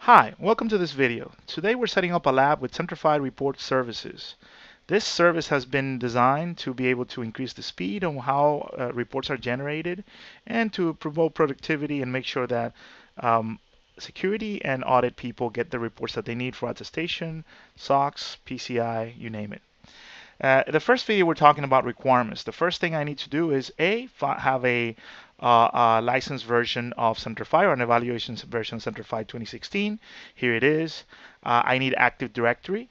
Hi, welcome to this video. Today we're setting up a lab with Centrify report services. This service has been designed to be able to increase the speed on how reports are generated and to promote productivity and make sure that security and audit people get the reports that they need for attestation, SOX, PCI, you name it. The first video we're talking about requirements. The first thing I need to do is have a licensed version of Centrify or an evaluation version of Centrify 2016. Here it is. I need Active Directory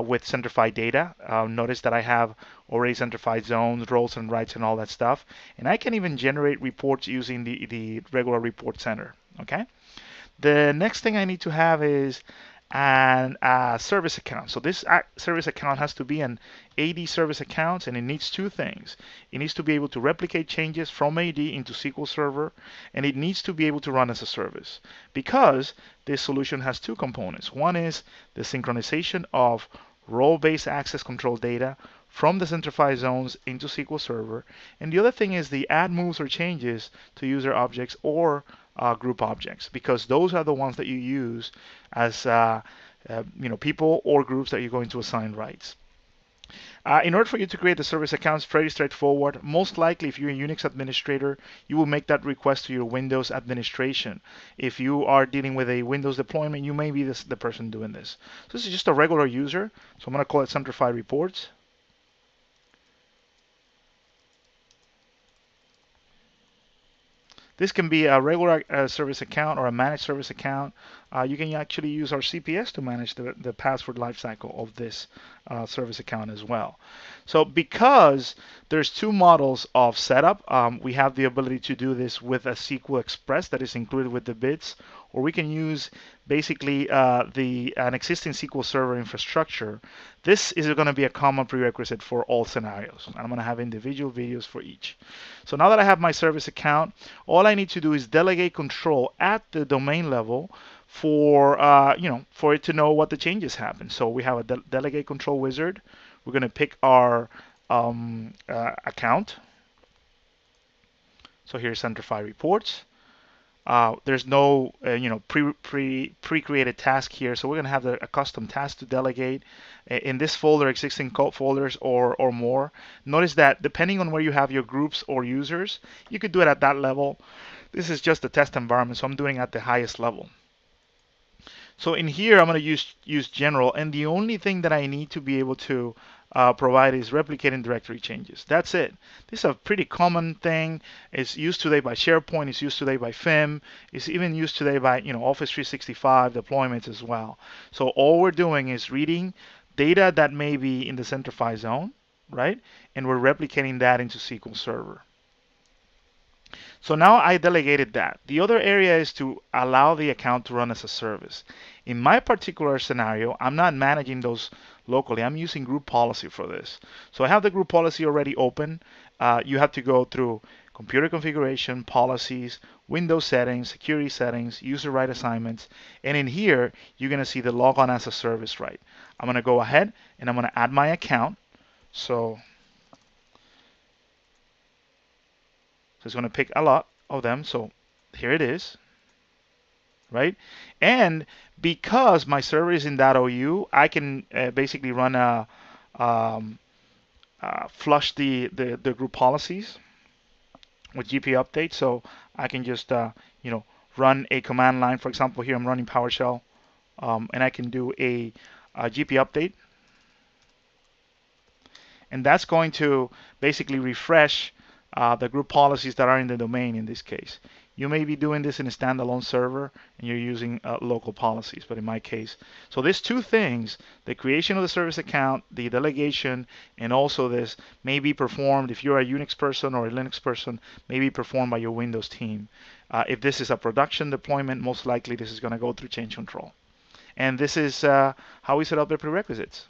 with Centrify data. Notice that I have already Centrify zones, roles and rights and all that stuff. And I can even generate reports using the regular report center. Okay. The next thing I need to have is a service account. So this service account has to be an AD service account, and it needs two things. It needs to be able to replicate changes from AD into SQL Server, and it needs to be able to run as a service, because this solution has two components. One is the synchronization of role-based access control data from the Centrify zones into SQL Server, and the other thing is the add moves or changes to user objects or group objects, because those are the ones that you use as people or groups that you're going to assign rights. In order for you to create the service account, it's pretty straightforward. Most likely, if you're a Unix administrator, you will make that request to your Windows administration. If you are dealing with a Windows deployment, you may be the person doing this. So this is just a regular user. So I'm going to call it Centrify Reports. This can be a regular service account or a managed service account. You can actually use our CPS to manage the password lifecycle of this service account as well. So because there's two models of setup, we have the ability to do this with a SQL Express that is included with the bits, or we can use basically an existing SQL Server infrastructure. This is going to be a common prerequisite for all scenarios. I'm going to have individual videos for each. So now that I have my service account, all I need to do is delegate control at the domain level for for it to know what the changes happen. So we have a delegate control wizard. We're going to pick our account. So here's Centrify reports. There's no pre-created task here, so we're going to have a custom task to delegate in this folder, existing code folders or more. Notice that depending on where you have your groups or users, you could do it at that level. This is just a test environment, so I'm doing it at the highest level. So in here, I'm going to use general, and the only thing that I need to be able to provide is replicating directory changes. That's it. This is a pretty common thing. It's used today by SharePoint. It's used today by FIM. It's even used today by Office 365 deployments as well. So all we're doing is reading data that may be in the Centrify zone, right? And we're replicating that into SQL Server. So now I delegated that. The other area is to allow the account to run as a service. In my particular scenario, I'm not managing those locally. I'm using group policy for this. So I have the group policy already open. You have to go through computer configuration, policies, Windows settings, security settings, user right assignments. And in here, you're going to see the log on as a service right. I'm going to go ahead and I'm going to add my account. So it's going to pick a lot of them. So here it is, right? And because my server is in .ou, I can basically run flush the group policies with GP update. So I can just run a command line. For example, here I'm running PowerShell, and I can do a GP update, and that's going to basically refresh the group policies that are in the domain in this case. You may be doing this in a standalone server and you're using local policies, but in my case. So these two things, the creation of the service account, the delegation, and also this may be performed, if you're a Unix person or a Linux person, may be performed by your Windows team. If this is a production deployment, most likely this is going to go through change control. And this is how we set up the prerequisites.